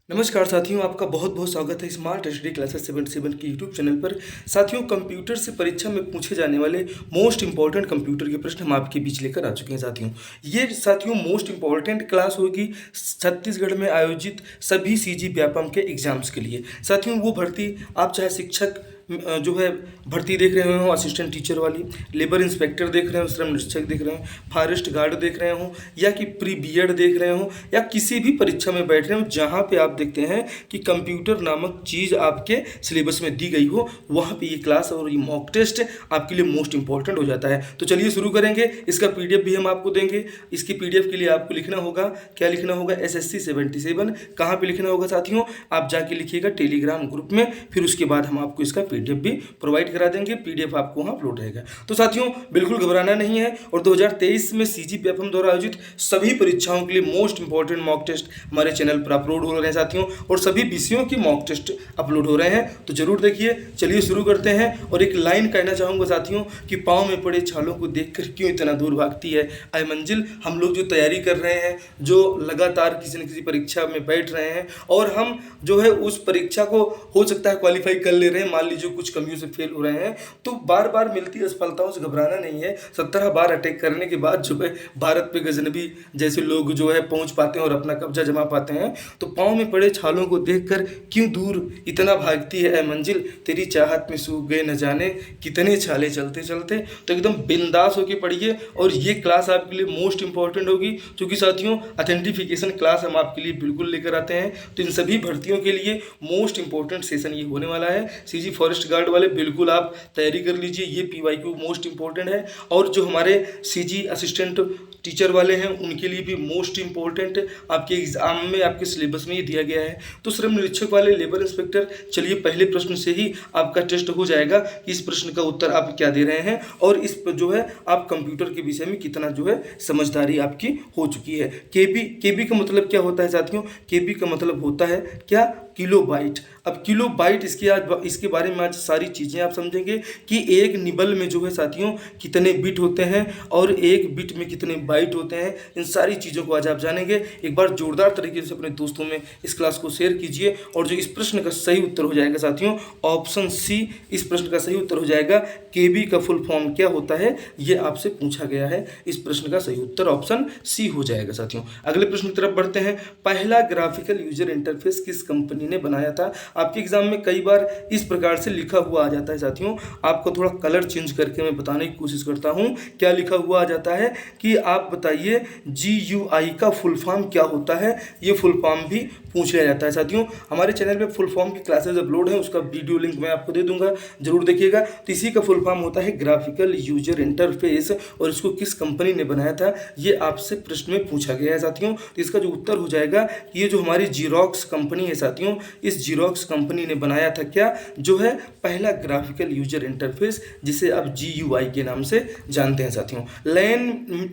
नमस्कार साथियों, आपका बहुत बहुत स्वागत है स्मार्ट एचडी क्लासेस 77 की यूट्यूब चैनल पर। साथियों, कंप्यूटर से परीक्षा में पूछे जाने वाले मोस्ट इंपॉर्टेंट कंप्यूटर के प्रश्न हम आपके बीच लेकर आ चुके हैं। साथियों मोस्ट इंपॉर्टेंट क्लास होगी छत्तीसगढ़ में आयोजित सभी सीजी व्यापम के एग्जाम्स के लिए। साथियों, वो भर्ती आप चाहे शिक्षक जो है भर्ती देख रहे हो, असिस्टेंट टीचर वाली, लेबर इंस्पेक्टर देख रहे हो, श्रम निरीक्षक देख रहे हो, फॉरेस्ट गार्ड देख रहे हो, या कि प्री बीएड देख रहे हो, या किसी भी परीक्षा में बैठ रहे हो जहाँ पे आप देखते हैं कि कंप्यूटर नामक चीज़ आपके सिलेबस में दी गई हो, वहाँ पे ये क्लास और ये मॉक टेस्ट आपके लिए मोस्ट इंपॉर्टेंट हो जाता है। तो चलिए शुरू करेंगे। इसका पीडीएफ भी हम आपको देंगे। इसकी पीडीएफ के लिए आपको लिखना होगा, क्या लिखना होगा, SSC 77। कहाँ पे लिखना होगा साथियों? आप जाके लिखिएगा टेलीग्राम ग्रुप में, फिर उसके बाद हम आपको इसका पीडीएफ भी प्रोवाइड करा देंगे। पीडीएफ आपको वहाँ अपलोड रहेगा। तो साथियों बिल्कुल घबराना नहीं है। और 2023 में सीजी व्यापम द्वारा आयोजित सभी परीक्षाओं के लिए मोस्ट इंपॉर्टेंट मॉक टेस्ट हमारे चैनल पर अपलोड हो रहे हैं साथियों, और सभी विषयों की मॉक टेस्ट अपलोड हो रहे हैं, तो जरूर देखिए। चलिए शुरू करते हैं। और एक लाइन कहना चाहूँगा साथियों कि पाँव में पड़े छालों को देखकर क्यों इतना दूर भागती है आए मंजिल। हम लोग जो तैयारी कर रहे हैं, जो लगातार किसी न किसी परीक्षा में बैठ रहे हैं, और हम जो है उस परीक्षा को हो सकता है क्वालिफाई कर ले रहे हैं, मान लीजिए कुछ कमियों से फेल हो रहे हैं, तो बार बार मिलती असफलताओं से घबराना नहीं है। 17 बार अटैक करने के बाद जो है भारत पे गजनबी जैसे लोग जो है पहुंच पाते हैं और अपना कब्जा जमा पाते हैं। तो पाँव में पड़े छालों को देखकर क्यों दूर इतना भागती है ऐ मंजिल, तेरी चाहत में सूख गए न जाने कितने छाले चलते चलते। तो एकदम बिंदास होकर पढ़िए, और ये क्लास आपके लिए मोस्ट इंपॉर्टेंट होगी, क्योंकि साथियों ऑथेंटिफिकेशन क्लास हम आपके लिए बिल्कुल लेकर आते हैं। तो इन सभी भर्तियों के लिए मोस्ट इंपॉर्टेंट सेशन ये होने वाला है। सीजी फॉरेस्ट गार्ड वाले बिल्कुल आप तैयारी कर लीजिए, ये PYQ मोस्ट इंपॉर्टेंट है। और जो हमारे सीजी असिस्टेंट टीचर वाले हैं उनके लिए भी मोस्ट इंपॉर्टेंट आपके एग्जाम में, आपके सिलेबस में ये दिया गया है। तो श्रम निरीक्षक वाले, लेबर इंस्पेक्टर, चलिए पहले प्रश्न से ही आपका टेस्ट हो जाएगा कि इस प्रश्न का उत्तर आप क्या दे रहे हैं, और इस जो है आप कंप्यूटर के विषय में कितना जो है समझदारी आपकी हो चुकी है। केबी का मतलब क्या होता है साथियों? केबी का मतलब होता है क्या? किलोबाइट। अब किलोबाइट इसके बारे में आज सारी चीज़ें आप समझेंगे कि एक निबल में जो है साथियों कितने बिट होते हैं और एक बिट में कितने बाइट होते हैं। इन सारी चीज़ों को आज आप जानेंगे। एक बार जोरदार तरीके से अपने दोस्तों में इस क्लास को शेयर कीजिए। और जो इस प्रश्न का सही उत्तर हो जाएगा साथियों, ऑप्शन सी इस प्रश्न का सही उत्तर हो जाएगा। केबी का फुल फॉर्म क्या होता है, ये आपसे पूछा गया है। इस प्रश्न का सही उत्तर ऑप्शन सी हो जाएगा साथियों। अगले प्रश्न की तरफ बढ़ते हैं। पहला ग्राफिकल यूजर इंटरफेस किस कंपनी ने बनाया था? आपके एग्जाम में कई बार इस प्रकार से लिखा हुआ आ जाता है साथियों। आपको थोड़ा कलर चेंज करके मैं बताने की कोशिश करता हूं। क्या लिखा हुआ आ जाता है कि आप बताइए GUI का फुल फॉर्म क्या होता है। ये फुल फॉर्म भी पूछ लिया जाता है साथियों। हमारे चैनल पे फुल फॉर्म की क्लासेस अपलोड है, उसका वीडियो लिंक मैं आपको दे दूंगा, जरूर देखिएगा। तो इसी का फुल फॉर्म होता है ग्राफिकल यूजर इंटरफेस, और इसको किस कंपनी ने बनाया था ये आपसे प्रश्न में पूछा गया है साथियों। तो इसका जो उत्तर हो जाएगा, ये जो हमारी जीरोक्स कंपनी है साथियों, इस जीरोक्स कंपनी ने बनाया था क्या, जो है पहला ग्राफिकल यूजर इंटरफेस, जिसे आप GUI के नाम से जानते हैं साथियों। लैन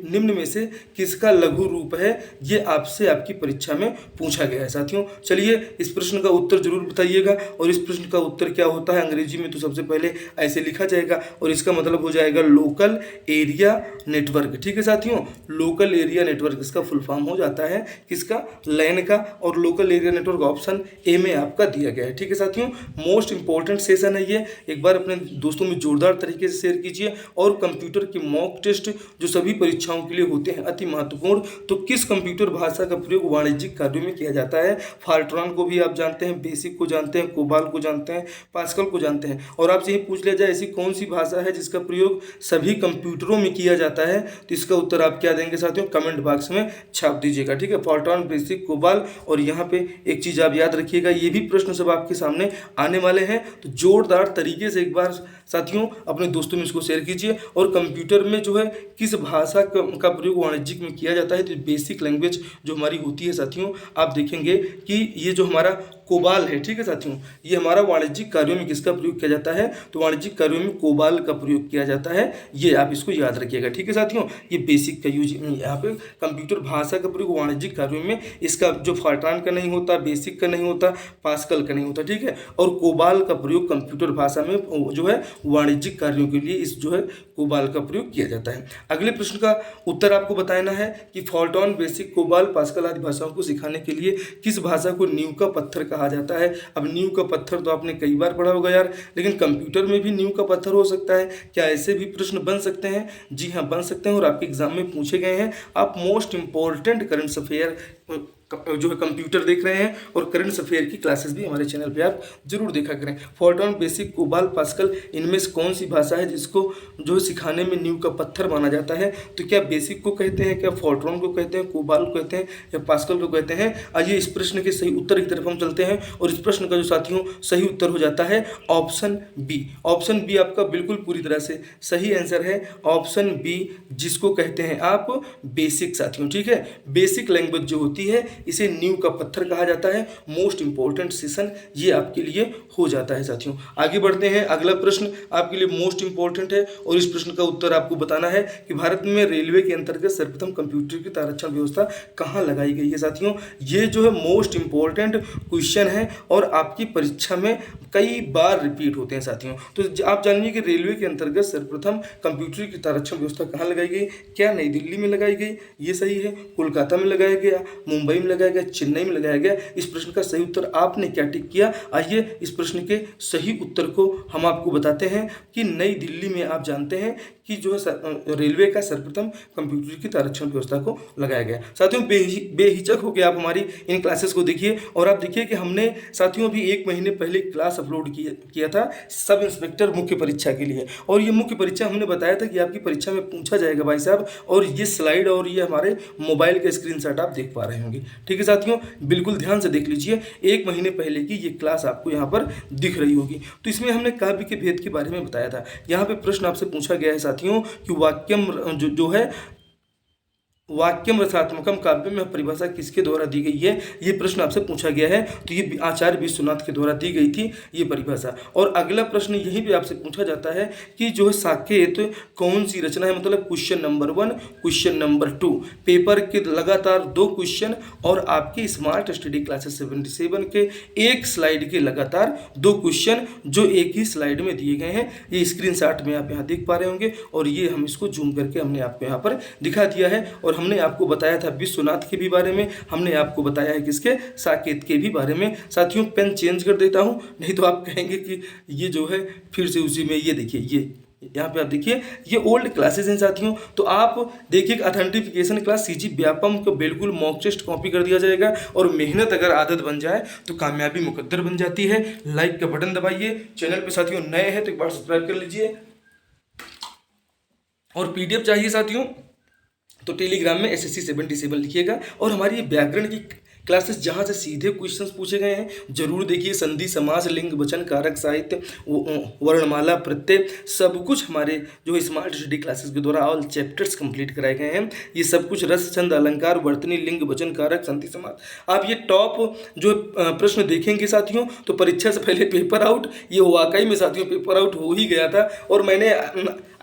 निम्न में से किसका लघु रूप है, ये आपसे आपकी परीक्षा में पूछा गया है साथियों। चलिए इस प्रश्न का उत्तर जरूर बताइएगा। और इस प्रश्न का उत्तर क्या होता है अंग्रेजी में, तो सबसे पहले ऐसे लिखा जाएगा, और इसका मतलब हो जाएगा लोकल एरिया नेटवर्क। ठीक है साथियों, लोकल एरिया नेटवर्क इसका फुल फॉर्म हो जाता है किसका? लैन का। और local area network option A में आपका दिया गया है। ठीक है साथियों, मोस्ट इंपॉर्टेंट सेशन है ये। एक बार अपने दोस्तों में जोरदार तरीके से शेयर कीजिए। और कंप्यूटर के मॉक टेस्ट जो सभी परीक्षाओं के लिए होते हैं अति महत्वपूर्ण। तो किस कंप्यूटर भाषा का प्रयोग वाणिज्यिक कार्यों में किया जाता है? फॉर्ट्रान को भी आप जानते हैं, बेसिक को जानते हैं, कोबाल को जानते हैं, पास्कल को जानते हैं। और आपसे ये पूछ लिया जाए ऐसी कौन सी भाषा है जिसका प्रयोग सभी कंप्यूटरों में किया जाता है, तो इसका उत्तर आप क्या देंगे साथियों? कमेंट बॉक्स में छाप दीजिएगा। ठीक है, फॉर्ट्रान, बेसिक, कोबाल। और यहाँ पे एक चीज़ आप याद रखिएगा, ये भी प्रश्न सब आपके सामने आने वाले हैं। तो जोरदार तरीके से एक बार साथियों अपने दोस्तों में इसको शेयर कीजिए। और कंप्यूटर में जो है किस भाषा का प्रयोग वाणिज्यिक में किया जाता है, तो बेसिक लैंग्वेज जो हमारी होती है साथियों, आप देखेंगे कि ये जो हमारा कोबाल है, ठीक है साथियों। ये हमारा वाणिज्यिक कार्यों में किसका प्रयोग किया जाता है, तो वाणिज्यिक कार्यों में कोबाल का प्रयोग किया जाता है, ये आप इसको याद रखिएगा, ठीक है साथियों। ये बेसिक का यूज यहाँ पे कंप्यूटर भाषा का प्रयोग वाणिज्यिक कार्यों में, इसका जो फॉर्ट्रान का नहीं होता, बेसिक का नहीं होता, पास्कल का नहीं होता, ठीक है। और कोबाल का प्रयोग कंप्यूटर भाषा में जो है वाणिज्यिक कार्यों के लिए इस जो है कोबाल का प्रयोग किया जाता है। अगले प्रश्न का उत्तर आपको बताना है कि फॉर्ट्रान, बेसिक, कोबाल, पास्कल आदि भाषाओं को सिखाने के लिए किस भाषा को नींव का पत्थर कहा जाता है। अब नींव का पत्थर तो आपने कई बार पढ़ा होगा यार, लेकिन कंप्यूटर में भी नींव का पत्थर हो सकता है क्या? ऐसे भी प्रश्न बन सकते हैं? जी हाँ, बन सकते हैं और आपके एग्जाम में पूछे गए हैं। आप मोस्ट इंपॉर्टेंट करंट अफेयर जो है कंप्यूटर देख रहे हैं और करंट अफेयर की क्लासेस भी हमारे चैनल पे आप जरूर देखा करें। फॉर्ट्रान, बेसिक, कोबाल, पास्कल, इनमें से कौन सी भाषा है जिसको जो है सिखाने में नींव का पत्थर माना जाता है? तो क्या बेसिक को कहते हैं, क्या फॉर्ट्रान को कहते हैं, कोबाल को कहते हैं या पास्कल को कहते हैं? आइए इस प्रश्न के सही उत्तर की तरफ हम चलते हैं और इस प्रश्न का जो साथियों सही उत्तर हो जाता है ऑप्शन बी। ऑप्शन बी आपका बिल्कुल पूरी तरह से सही आंसर है, ऑप्शन बी, जिसको कहते हैं आप बेसिक साथियों, ठीक है। बेसिक लैंग्वेज जो होती है इसे नींव का पत्थर कहा जाता है। मोस्ट इंपॉर्टेंट सेशन ये आपके लिए हो जाता है साथियों। आगे बढ़ते हैं, अगला प्रश्न आपके लिए मोस्ट इंपॉर्टेंट है और इस प्रश्न का उत्तर आपको बताना है कि भारत में रेलवे के अंतर्गत सर्वप्रथम कंप्यूटर की आरक्षण व्यवस्था कहाँ लगाई गई है साथियों। ये जो है मोस्ट इंपॉर्टेंट क्वेश्चन है और आपकी परीक्षा में कई बार रिपीट होते हैं साथियों। तो आप जानिए कि रेलवे के अंतर्गत सर्वप्रथम कंप्यूटर की आरक्षण व्यवस्था कहाँ लगाई गई? क्या नई दिल्ली में लगाई गई? ये सही है। कोलकाता में लगाया गया, मुंबई में लगाया गया, चेन्नई में लगाया गया? इस प्रश्न का सही उत्तर आपने क्या टिक किया? आइए इस प्रश्न के सही उत्तर को हम आपको बताते हैं कि नई दिल्ली में आप जानते हैं कि जो है रेलवे का सर्वप्रथम कंप्यूटर की आरक्षण व्यवस्था को लगाया गया। साथियों बेहिचक हो गया आप हमारी इन क्लासेस को देखिए और आप देखिए कि हमने साथियों अभी 1 महीने पहले क्लास अपलोड किया था सब इंस्पेक्टर मुख्य परीक्षा के लिए और ये मुख्य परीक्षा हमने बताया था कि आपकी परीक्षा में पूछा जाएगा भाई साहब। और ये स्लाइड और ये हमारे मोबाइल का स्क्रीनशॉट आप देख पा रहे होंगे, ठीक है साथियों। बिल्कुल ध्यान से देख लीजिए, 1 महीने पहले की ये क्लास आपको यहाँ पर दिख रही होगी। तो इसमें हमने काव्य के भेद के बारे में बताया था। यहाँ पे प्रश्न आपसे पूछा गया है साथियों कि वाक्यम जो है वाक्यम रसात्मकम काव्य में परिभाषा किसके द्वारा दी गई है? ये प्रश्न आपसे पूछा गया है। तो ये आचार्य विश्वनाथ के द्वारा दी गई थी ये परिभाषा। और अगला प्रश्न यहीं पे आपसे पूछा जाता है कि जो है साकेत कौन सी रचना है, मतलब question number 1, question number 2, paper के लगातार 2 क्वेश्चन और आपके स्मार्ट स्टडी क्लासेस 77 के एक स्लाइड के लगातार 2 क्वेश्चन जो एक ही स्लाइड में दिए गए हैं। ये स्क्रीनशॉट में आप यहाँ देख पा रहे होंगे और ये हम इसको जूम करके हमने आपको यहाँ पर दिखा दिया है। और हमने आपको बताया था विश्वनाथ के भी बारे में, हमने आपको बताया है किसके, साकेत के भी बारे में। साथियों पेन चेंज कर देता हूं, नहीं तो आप कहेंगे कि ये जो है फिर से उसी में। ये देखिए, ये यहाँ पे आप देखिए ये ओल्ड क्लासेस हैं साथियों। तो आप देखिए ऑथेंटिफिकेशन क्लास सीजी व्यापम को बिल्कुल मॉक टेस्ट कॉपी कर दिया जाएगा और मेहनत अगर आदत बन जाए तो कामयाबी मुकद्दर बन जाती है। लाइक का बटन दबाइए, चैनल पे साथियों नए हैं तो एक बार सब्सक्राइब कर लीजिए। और पीडीएफ चाहिए साथियों तो टेलीग्राम में SSC 77 लिखिएगा। और हमारी ये व्याकरण की क्लासेस जहाँ से सीधे क्वेश्चंस पूछे गए हैं जरूर देखिए। संधि, समास, लिंग, वचन, कारक, साहित्य, वर्णमाला, प्रत्यय, सब कुछ हमारे जो स्मार्ट स्टडी क्लासेस के द्वारा ऑल चैप्टर्स कंप्लीट कराए गए हैं। ये सब कुछ रस, छंद, अलंकार, वर्तनी, लिंग, वचन, कारक, संधि, समास, आप ये टॉप जो प्रश्न देखेंगे साथियों तो परीक्षा से पहले पेपर आउट, ये वाकई में साथियों पेपर आउट हो ही गया था। और मैंने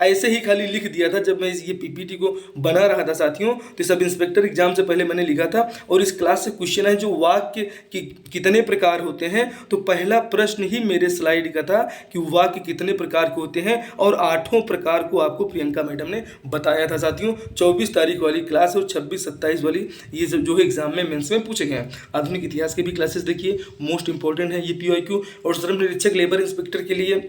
ऐसे ही खाली लिख दिया था जब मैं ये PPT को बना रहा था साथियों, तो सब इंस्पेक्टर एग्जाम से पहले मैंने लिखा था। और इस क्लास से क्वेश्चन है जो वाक्य कितने प्रकार होते हैं, तो पहला प्रश्न ही मेरे स्लाइड का था कि वाक्य कितने प्रकार के होते हैं और 8 प्रकार को आपको प्रियंका मैडम ने बताया था साथियों। 24 तारीख वाली क्लास और 26-27 वाली ये जो है एग्जाम में मेंस में पूछे गए हैं। आधुनिक इतिहास के भी क्लासेस देखिए, मोस्ट इंपॉर्टेंट है ये PYQ। और श्रम निरीक्षक लेबर इंस्पेक्टर के लिए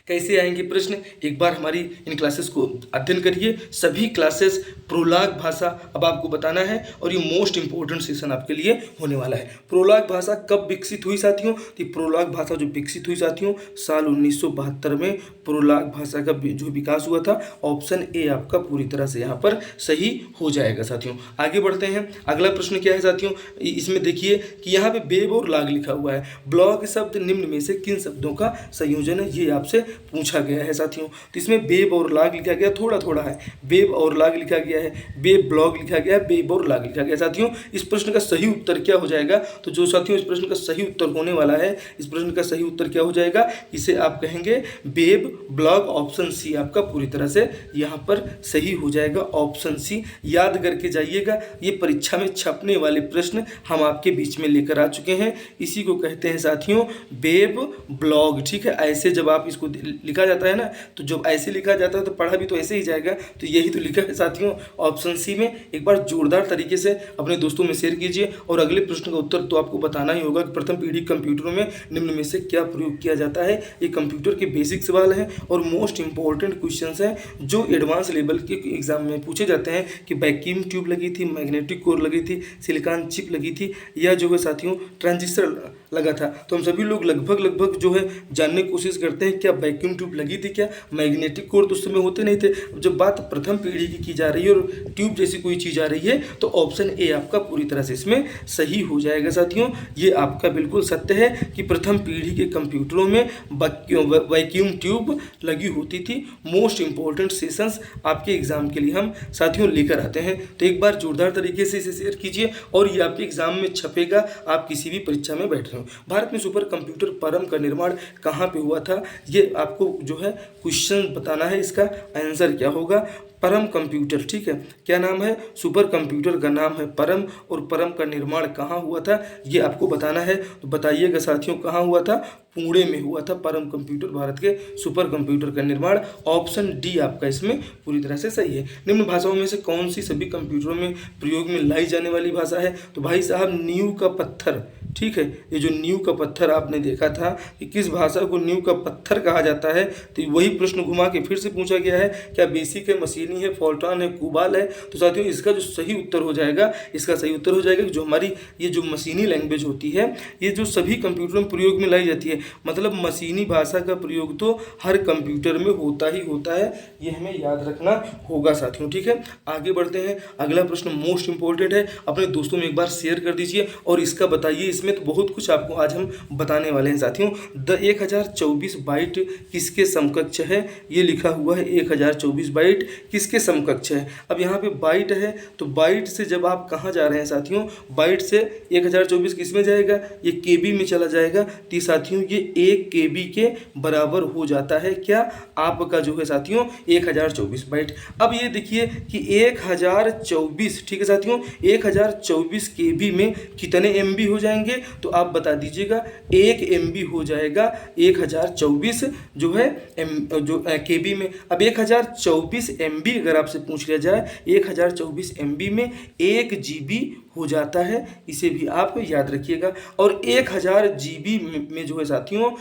कैसे आएंगे प्रश्न, एक बार हमारी इन क्लासेस को अध्ययन करिए। सभी क्लासेस प्रोलाग भाषा अब आपको बताना है और ये मोस्ट इंपॉर्टेंट सेशन आपके लिए होने वाला है। प्रोलाग भाषा कब विकसित हुई साथियों? तो प्रोलाग भाषा जो विकसित हुई साथियों साल 1972 में प्रोलाग भाषा का जो विकास हुआ था। ऑप्शन ए आपका पूरी तरह से यहाँ पर सही हो जाएगा साथियों। आगे बढ़ते हैं, अगला प्रश्न क्या है साथियों, इसमें देखिए कि यहाँ पे बेब और लाग लिखा हुआ है। ब्लॉग शब्द निम्न में से किन शब्दों का संयोजन है, ये आपसे पूछा गया है साथियों। तो इसमें वेब और लॉग लिखा गया, थोड़ा थोड़ा है, वेब और लॉग लिखा गया है, वेब ब्लॉग लिखा गया है, वेब और लॉग लिखा गया साथियों। इस प्रश्न का सही उत्तर क्या हो जाएगा? तो जो साथियों इस प्रश्न का सही उत्तर होने वाला है, इस प्रश्न का सही उत्तर क्या हो जाएगा? इसे आप कहेंगे वेब ब्लॉग, ऑप्शन सी आपका पूरी तरह से यहाँ पर सही हो जाएगा, ऑप्शन सी। याद करके जाइएगा, ये परीक्षा में छपने वाले प्रश्न हम आपके बीच में लेकर आ चुके हैं। इसी को कहते हैं साथियों वेब ब्लॉग, ठीक है। ऐसे जब आप इसको लिखा जाता है ना, तो जब ऐसे लिखा जाता है तो पढ़ा भी तो ऐसे ही जाएगा। तो यही तो लिखा है साथियों ऑप्शन सी में। एक बार जोरदार तरीके से अपने दोस्तों में शेयर कीजिए। और अगले प्रश्न का उत्तर तो आपको बताना ही होगा कि प्रथम पीढ़ी कंप्यूटरों में निम्न में से क्या प्रयोग किया जाता है। ये कंप्यूटर के बेसिक सवाल हैं और मोस्ट इंपॉर्टेंट क्वेश्चंस हैं जो एडवांस लेवल के एग्जाम में पूछे जाते हैं कि वैक्यूम ट्यूब लगी थी, मैग्नेटिक कोर लगी थी, सिलिकॉन चिप लगी थी, या जो है साथियों ट्रांजिस्टर लगा था। तो हम सभी लोग लगभग जो है जानने की कोशिश करते हैं क्या वैक्यूम ट्यूब लगी थी, क्या मैग्नेटिक कोर तो उस समय होते नहीं थे। जब बात प्रथम पीढ़ी की जा रही है और ट्यूब जैसी कोई चीज़ आ रही है तो ऑप्शन ए आपका पूरी तरह से इसमें सही हो जाएगा साथियों। ये आपका बिल्कुल सत्य है कि प्रथम पीढ़ी के कंप्यूटरों में वैक्यूम ट्यूब लगी होती थी। मोस्ट इंपॉर्टेंट सेशंस आपके एग्जाम के लिए हम साथियों लेकर आते हैं। तो एक बार जोरदार तरीके से इसे शेयर कीजिए और ये आपके एग्जाम में छपेगा, आप किसी भी परीक्षा में बैठ रहे हो। भारत में सुपर कंप्यूटर परम का निर्माण कहाँ पे हुआ था, ये आपको जो है क्वेश्चन बताना है, इसका आंसर क्या होगा। परम कंप्यूटर, ठीक है, क्या नाम है? सुपर कंप्यूटर का नाम है परम, और परम का निर्माण कहाँ हुआ था ये आपको बताना है। तो बताइएगा साथियों कहाँ हुआ था? पुणे में हुआ था परम कंप्यूटर, भारत के सुपर कंप्यूटर का निर्माण। ऑप्शन डी आपका इसमें पूरी तरह से सही है। निम्न भाषाओं में से कौन सी सभी कंप्यूटरों में प्रयोग में लाई जाने वाली भाषा है? तो भाई साहब नींव का पत्थर, ठीक है, ये जो नींव का पत्थर आपने देखा था कि किस भाषा को नींव का पत्थर कहा जाता है, तो वही प्रश्न घुमा के फिर से पूछा गया है। क्या बेसिक है, मशीनी है, फोल्ट्रॉन है, कुबाल है? तो साथियों इसका जो सही उत्तर हो जाएगा, इसका सही उत्तर हो जाएगा कि जो हमारी ये जो मशीनी लैंग्वेज होती है, ये जो सभी कंप्यूटरों में प्रयोग में लाई जाती है, मतलब मशीनी भाषा का प्रयोग तो हर कंप्यूटर में होता ही होता है। ये हमें याद रखना होगा साथियों, ठीक है। आगे बढ़ते हैं, अगला प्रश्न मोस्ट इंपॉर्टेंट है, अपने दोस्तों में एक बार शेयर कर दीजिए और इसका बताइए। इसमें तो बहुत कुछ आपको आज हम बताने वाले हैं साथियों। 1024 बाइट किसके समकक्ष है? ये लिखा हुआ है 1024 बाइट किसके समकक्ष है। अब यहाँ पे बाइट है, तो बाइट से जब आप कहाँ जा रहे हैं साथियों, बाइट से 1024 किस में जाएगा? ये केबी में चला जाएगा। तो साथियों ये 1 केबी के बराबर हो जाता है क्या आपका जो है साथियों 1024 बाइट। अब ये देखिए कि 1024, ठीक है साथियों, 1024 केबी में कितने एमबी हो जाएंगे? तो आप बता दीजिएगा। 1 एमबी हो जाएगा 1024 जो है केबी में। अब 1024 एमबी अगर आपसे पूछ लिया जाए, 1024 एमबी में 1 जीबी हो जाता है, इसे भी आप याद रखिएगा। और 1000 जीबी में जो है साथियों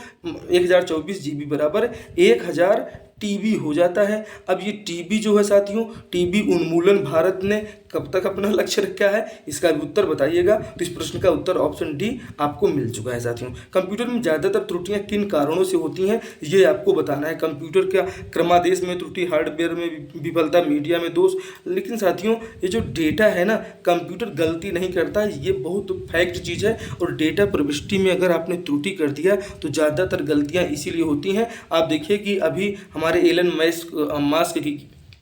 1024 जीबी बराबर 1000 टीबी हो जाता है। अब ये टीबी जो है साथियों, टीबी उन्मूलन भारत ने कब तक अपना लक्ष्य रखा है, इसका भी उत्तर बताइएगा। तो इस प्रश्न का उत्तर ऑप्शन डी आपको मिल चुका है साथियों। कंप्यूटर में ज़्यादातर त्रुटियां किन कारणों से होती हैं, ये आपको बताना है। कंप्यूटर का क्रमादेश में त्रुटि, हार्डवेयर में विफलता, मीडिया में दोष। लेकिन साथियों ये जो डेटा है ना, कंप्यूटर गलती नहीं करता, ये बहुत फैक्ट चीज़ है। और डेटा प्रविष्टि में अगर आपने त्रुटि कर दिया तो ज़्यादातर गलतियाँ इसीलिए होती हैं। आप देखिए कि अभी हमारे एलन मास्क की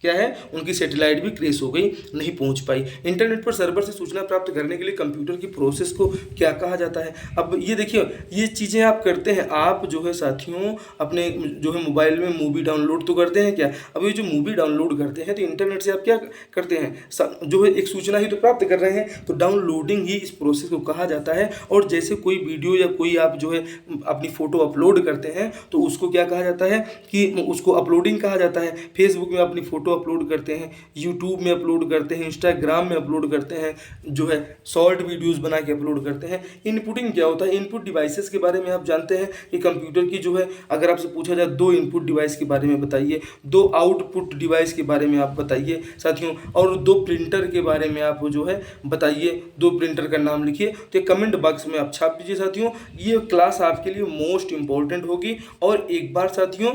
क्या है, उनकी सैटेलाइट भी क्रैश हो गई, नहीं पहुंच पाई। इंटरनेट पर सर्वर से सूचना प्राप्त करने के लिए कंप्यूटर की प्रोसेस को क्या कहा जाता है? अब ये देखिए, ये चीज़ें आप करते हैं, आप जो है साथियों अपने जो है मोबाइल में मूवी डाउनलोड तो करते हैं क्या? अब ये जो मूवी डाउनलोड करते हैं तो इंटरनेट से आप क्या करते हैं, जो है एक सूचना ही तो प्राप्त कर रहे हैं, तो डाउनलोडिंग ही इस प्रोसेस को कहा जाता है। और जैसे कोई वीडियो या कोई आप जो है अपनी फ़ोटो अपलोड करते हैं तो उसको क्या कहा जाता है कि उसको अपलोडिंग कहा जाता है। फेसबुक में अपनी फ़ोटो अपलोड करते हैं, यूट्यूब में अपलोड करते हैं, इंस्टाग्राम में अपलोड करते हैं, जो है शॉर्ट वीडियोस बना के अपलोड करते हैं। इनपुटिंग क्या होता है? इनपुट डिवाइसेस के बारे में आप जानते हैं कि कंप्यूटर की जो है अगर आपसे पूछा जाए 2 इनपुट डिवाइस के बारे में बताइए, 2 आउटपुट डिवाइस के बारे में आप बताइए साथियों, और 2 प्रिंटर के बारे में आप जो है बताइए, 2 प्रिंटर का नाम लिखिए। तो कमेंट बॉक्स में आप छाप दीजिए साथियों। ये क्लास आपके लिए मोस्ट इंपॉर्टेंट होगी। और एक बार साथियों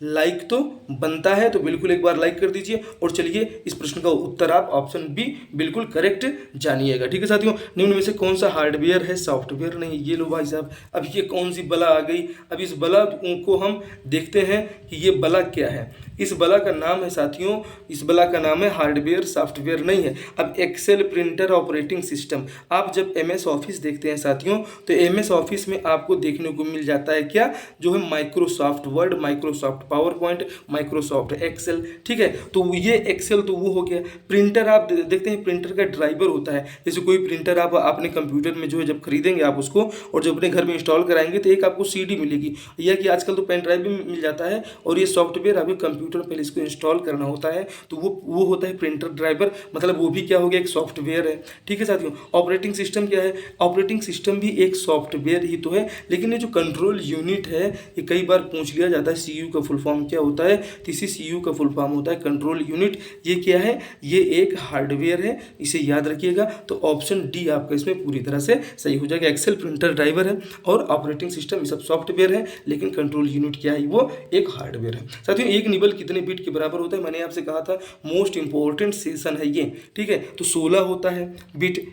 लाइक तो बनता है, तो बिल्कुल एक बार लाइक कर दीजिए और चलिए इस प्रश्न का उत्तर आप ऑप्शन बी बिल्कुल करेक्ट जानिएगा। ठीक है साथियों, निम्न में से कौन सा हार्डवेयर है, सॉफ्टवेयर नहीं। ये लो भाई साहब, अब ये कौन सी बला आ गई। अब इस बला को हम देखते हैं कि ये बला क्या है। इस बला का नाम है साथियों, इस बला का नाम है हार्डवेयर, सॉफ्टवेयर नहीं है। अब एक्सेल, प्रिंटर, ऑपरेटिंग सिस्टम, आप जब MS ऑफिस देखते हैं साथियों, तो MS ऑफिस में आपको देखने को मिल जाता है क्या, जो है Microsoft Word, Microsoft PowerPoint, Microsoft Excel. ठीक है, तो ये एक्सेल तो वो हो गया। प्रिंटर आप देखते हैं, प्रिंटर का ड्राइवर होता है। जैसे कोई प्रिंटर आप अपने कंप्यूटर में जो है जब खरीदेंगे आप उसको, और जब अपने घर में इंस्टॉल कराएंगे तो एक आपको CD मिलेगी, या कि आजकल तो पेन ड्राइव भी मिल जाता है। और ये सॉफ्टवेयर आपके कंप्यूटर में पहले इसको इंस्टॉल करना होता है, तो वो होता है प्रिंटर ड्राइवर, मतलब वो भी क्या हो गया, एक सॉफ्टवेयर है। ठीक है साथियों, ऑपरेटिंग सिस्टम क्या है, ऑपरेटिंग सिस्टम भी एक सॉफ्टवेयर ही तो है। लेकिन ये जो कंट्रोल यूनिट है, ये कई बार पूछ लिया जाता है, CU का फुल फॉर्म क्या होता है, तो इसी CU का फुल फॉर्म होता है कंट्रोल यूनिट। ये क्या है, ये एक हार्डवेयर है, इसे याद रखिएगा। तो ऑप्शन डी आपका इसमें पूरी तरह से सही हो जाएगा। एक्सेल प्रिंटर ड्राइवर है और ऑपरेटिंग सिस्टम ये सब सॉफ्टवेयर है, लेकिन कंट्रोल यूनिट क्या है, वो एक हार्डवेयर है। साथियों, एक निबल कितने बिट के बराबर होता है, मैंने आपसे कहा था मोस्ट इंपॉर्टेंट सेशन है ये। ठीक है, तो 16 होता है बिट,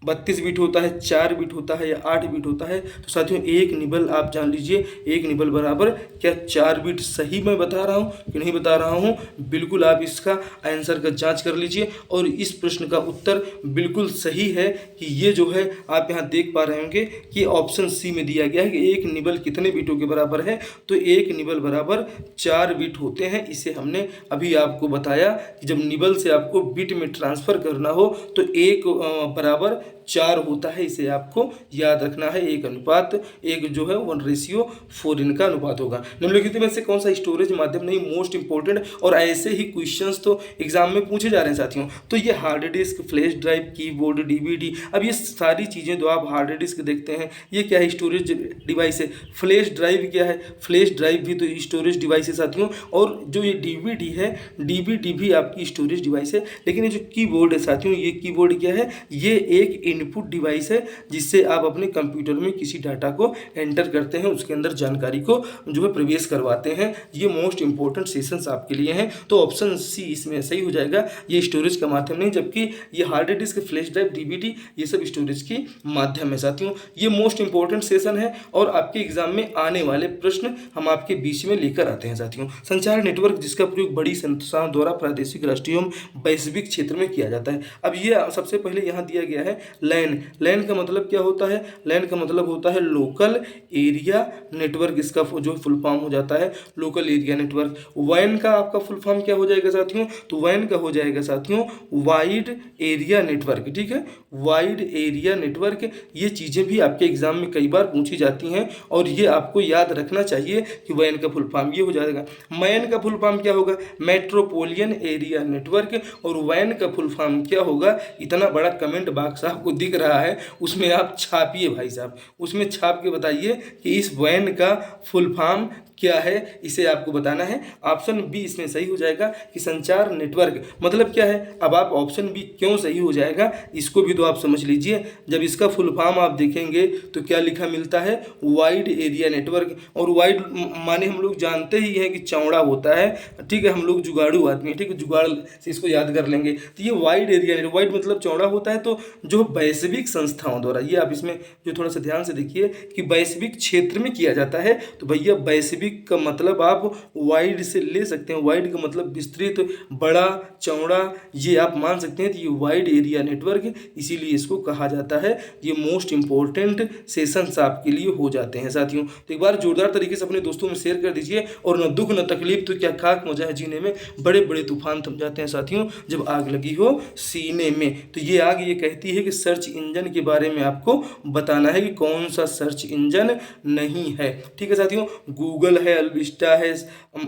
32 बिट होता है, 4 बिट होता है, या 8 बिट होता है। तो साथियों, एक निबल आप जान लीजिए, एक निबल बराबर क्या 4 बिट। सही मैं बता रहा हूँ कि नहीं बता रहा हूँ, बिल्कुल आप इसका आंसर का जांच कर लीजिए। और इस प्रश्न का उत्तर बिल्कुल सही है कि ये जो है आप यहाँ देख पा रहे होंगे कि ऑप्शन सी में दिया गया है कि एक निबल कितने बिटों के बराबर है, तो एक निबल बराबर 4 बिट होते हैं। इसे हमने अभी आपको बताया कि जब निबल से आपको बिट में ट्रांसफ़र करना हो तो एक बराबर 4 होता है। इसे आपको याद रखना है, 1:1 जो है 1:4 इनका अनुपात होगा। निम्नलिखित में से कौन सा स्टोरेज माध्यम नहीं, मोस्ट इंपॉर्टेंट, और ऐसे ही क्वेश्चंस तो एग्जाम में पूछे जा रहे हैं साथियों। तो ये hard disk, flash drive, keyboard, DVD, अब ये सारी चीज़ें जो आप हार्ड डिस्क देखते हैं, ये क्या है, स्टोरेज डिवाइस है। फ्लैश ड्राइव क्या है, फ्लैश ड्राइव भी तो स्टोरेज डिवाइस है साथियों। और जो ये DVD है, DVD भी आपकी स्टोरेज डिवाइस है। लेकिन ये जो कीबोर्ड है साथियों, ये कीबोर्ड क्या है, ये एक इनपुट डिवाइस है, जिससे आप अपने कंप्यूटर में किसी डाटा को एंटर करते हैं, उसके अंदर जानकारी को जो है प्रवेश करवाते हैं। ये मोस्ट इंपॉर्टेंट सेशंस आपके लिए हैं। तो ऑप्शन सी इसमें सही हो जाएगा, ये स्टोरेज का माध्यम नहीं, जबकि ये hard disk, flash drive, DVD ये सब स्टोरेज की माध्यम है साथियों। ये मोस्ट इंपॉर्टेंट सेशन है और आपके एग्जाम में आने वाले प्रश्न हम आपके बीच में लेकर आते हैं साथियों। संचार नेटवर्क जिसका प्रयोग बड़ी संस्थाओं द्वारा प्रादेशिक, राष्ट्रीय एवं वैश्विक क्षेत्र में किया जाता है। अब ये सबसे पहले यहाँ दिया गया है लैन। लैन का मतलब क्या होता है, लैन का मतलब होता है लोकल एरिया नेटवर्क, इसका जो फुल फॉर्म हो जाता है लोकल एरिया नेटवर्क। वैन का आपका फुल फॉर्म क्या हो जाएगा साथियों, तो वैन का हो जाएगा साथियों वाइड एरिया नेटवर्क। ठीक है, वाइड एरिया नेटवर्क। ये चीज़ें भी आपके एग्जाम में कई बार पूछी जाती हैं और ये आपको याद रखना चाहिए कि वैन का फुल फॉर्म ये हो जाएगा। मैन का फुल फॉर्म क्या होगा, मेट्रोपोलियन एरिया नेटवर्क। और वैन का फुल फॉर्म क्या होगा, इतना बड़ा कमेंट बॉक्स आपको दिख रहा है, उसमें आप छापिए भाई साहब, उसमें छाप के बताइए कि इस वैन का फुल फॉर्म क्या है, इसे आपको बताना है। ऑप्शन बी इसमें सही हो जाएगा कि संचार नेटवर्क मतलब क्या है। अब आप ऑप्शन बी क्यों सही हो जाएगा, इसको भी तो आप समझ लीजिए। जब इसका फुल फॉर्म आप देखेंगे तो क्या लिखा मिलता है, वाइड एरिया नेटवर्क। और वाइड माने हम लोग जानते ही हैं कि चौड़ा होता है। ठीक है, हम लोग जुगाड़ू आदमी हैं, ठीक है, जुगाड़ से इसको याद कर लेंगे। तो ये वाइड एरिया, वाइड मतलब चौड़ा होता है। तो जो वैश्विक संस्थाओं द्वारा, ये आप इसमें जो थोड़ा सा ध्यान से देखिए कि वैश्विक क्षेत्र में किया जाता है, तो भैया वैश्विक का मतलब आप वाइड से ले सकते हैं। वाइड का मतलब विस्तृत, बड़ा, चौड़ा, ये आप मान सकते हैं। तो ये वाइड एरिया नेटवर्क, इसीलिए इसको कहा जाता है। ये मोस्ट इंपॉर्टेंट सेशंस आपके लिए हो जाते हैं साथियों। तो एक बार जोरदार तरीके से अपने दोस्तों में शेयर कर दीजिए। और न दुख न तकलीफ तो क्या खाक मजा है जीने में, बड़े बड़े तूफान थम जाते हैं साथियों जब आग लगी हो सीने में। तो ये आग ये कहती है कि सर्च इंजन के बारे में आपको बताना है कि कौन सा सर्च इंजन नहीं है। ठीक है साथियों, गूगल है, अल्विस्टा है,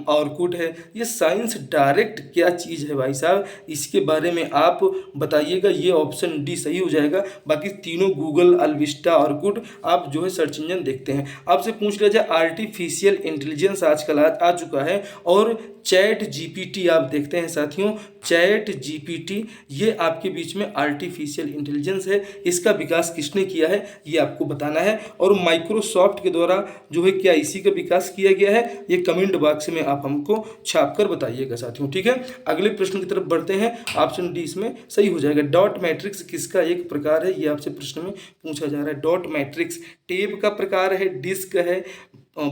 ऑरकुट है, ये साइंस डायरेक्ट क्या चीज़ है भाई साहब, इसके बारे में आप बताइएगा। ये ऑप्शन डी सही हो जाएगा। बाकी तीनों गूगल, अल्विस्टा, ऑरकुट आप जो है सर्च इंजन देखते हैं। आपसे पूछ लिया जाए, आर्टिफिशियल इंटेलिजेंस आजकल आ चुका है और चैट जीपीटी आप देखते हैं साथियों। चैट जीपीटी ये आपके बीच में आर्टिफिशियल इंटेलिजेंस है। इसका विकास किसने किया है, ये आपको बताना है। और माइक्रोसॉफ्ट के द्वारा जो है क्या इसी का विकास किया गया है ये कमेंट बॉक्स में आप हमको छाप कर बताइएगा साथियों, ठीक है। अगले प्रश्न की तरफ बढ़ते हैं। ऑप्शन डी इसमें सही हो जाएगा। डॉट मैट्रिक्स किसका एक प्रकार है, ये आपसे प्रश्न में पूछा जा रहा है। डॉट मैट्रिक्स टेप का प्रकार है, डिस्क है,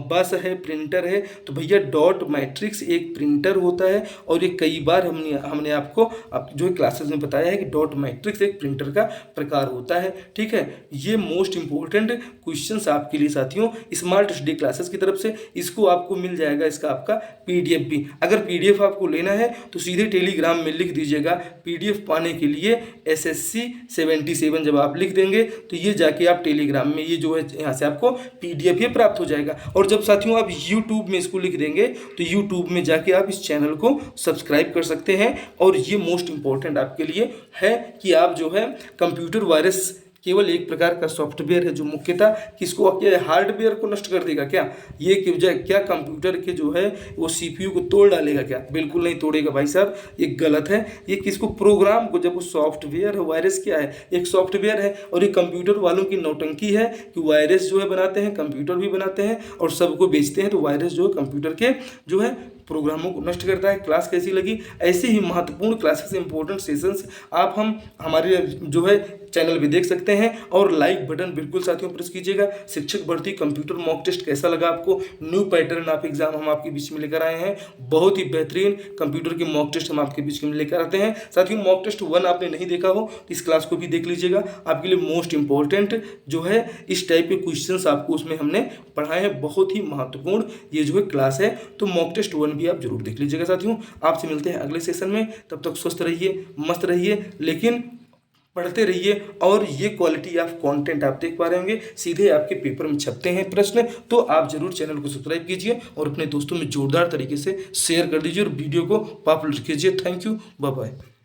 बस है, प्रिंटर है। तो भैया डॉट मैट्रिक्स एक प्रिंटर होता है और ये कई बार हमने आपको जो है क्लासेस में बताया है कि डॉट मैट्रिक्स एक प्रिंटर का प्रकार होता है, ठीक है। ये मोस्ट इंपॉर्टेंट क्वेश्चंस आपके लिए साथियों स्मार्ट स्टडी क्लासेस की तरफ से। इसको आपको मिल जाएगा इसका आपका पीडीएफ भी। अगर पीडीएफ आपको लेना है तो सीधे टेलीग्राम में लिख दीजिएगा पीडीएफ पाने के लिए SSC 77 जब आप लिख देंगे तो ये जाके आप टेलीग्राम में ये जो है यहाँ से आपको पीडीएफ ये प्राप्त हो जाएगा। और जब साथियों आप YouTube में इसको लिख देंगे तो YouTube में जाके आप इस चैनल को सब्सक्राइब कर सकते हैं। और ये मोस्ट इंपॉर्टेंट आपके लिए है कि आप जो है कंप्यूटर वायरस केवल एक प्रकार का सॉफ्टवेयर है जो मुख्यतः किसको क्या हार्डवेयर को नष्ट कर देगा क्या, ये क्या कंप्यूटर के जो है वो CPU को तोड़ डालेगा क्या? बिल्कुल नहीं तोड़ेगा भाई साहब, ये गलत है। ये किसको प्रोग्राम को, जब वो सॉफ्टवेयर है, वायरस क्या है, एक सॉफ्टवेयर है। और ये कंप्यूटर वालों की नौटंकी है कि वायरस जो है बनाते हैं, कंप्यूटर भी बनाते हैं और सबको बेचते हैं। तो वायरस जो है कंप्यूटर के जो है प्रोग्रामों को नष्ट करता है। क्लास कैसी लगी? ऐसे ही महत्वपूर्ण क्लासेस, इंपॉर्टेंट सेशंस आप हम हमारे जो है चैनल पे देख सकते हैं। और लाइक बटन बिल्कुल साथियों प्रेस कीजिएगा। शिक्षक भर्ती कंप्यूटर मॉक टेस्ट कैसा लगा आपको? न्यू पैटर्न ऑफ एग्जाम हम आपके बीच में लेकर आए हैं। बहुत ही बेहतरीन कंप्यूटर के मॉक टेस्ट हम आपके बीच में लेकर आते हैं। साथियों मॉक टेस्ट 1 आपने नहीं देखा हो तो इस क्लास को भी देख लीजिएगा। आपके लिए मोस्ट इंपॉर्टेंट जो है इस टाइप के क्वेश्चंस आपको उसमें हमने पढ़ाए हैं। बहुत ही महत्वपूर्ण ये जो है क्लास है। तो मॉक टेस्ट 1 भी आप जरूर देख लीजिएगा साथियों। आपसे मिलते हैं अगले सेशन में, तब तक स्वस्थ रहिए, मस्त रहिए, लेकिन पढ़ते रहिए। और ये क्वालिटी ऑफ कंटेंट आप देख पा रहे होंगे, सीधे आपके पेपर में छपते हैं प्रश्न। तो आप जरूर चैनल को सब्सक्राइब कीजिए और अपने दोस्तों में जोरदार तरीके से शेयर कर दीजिए और वीडियो को पॉपुलर कीजिए। Thank you, bye bye.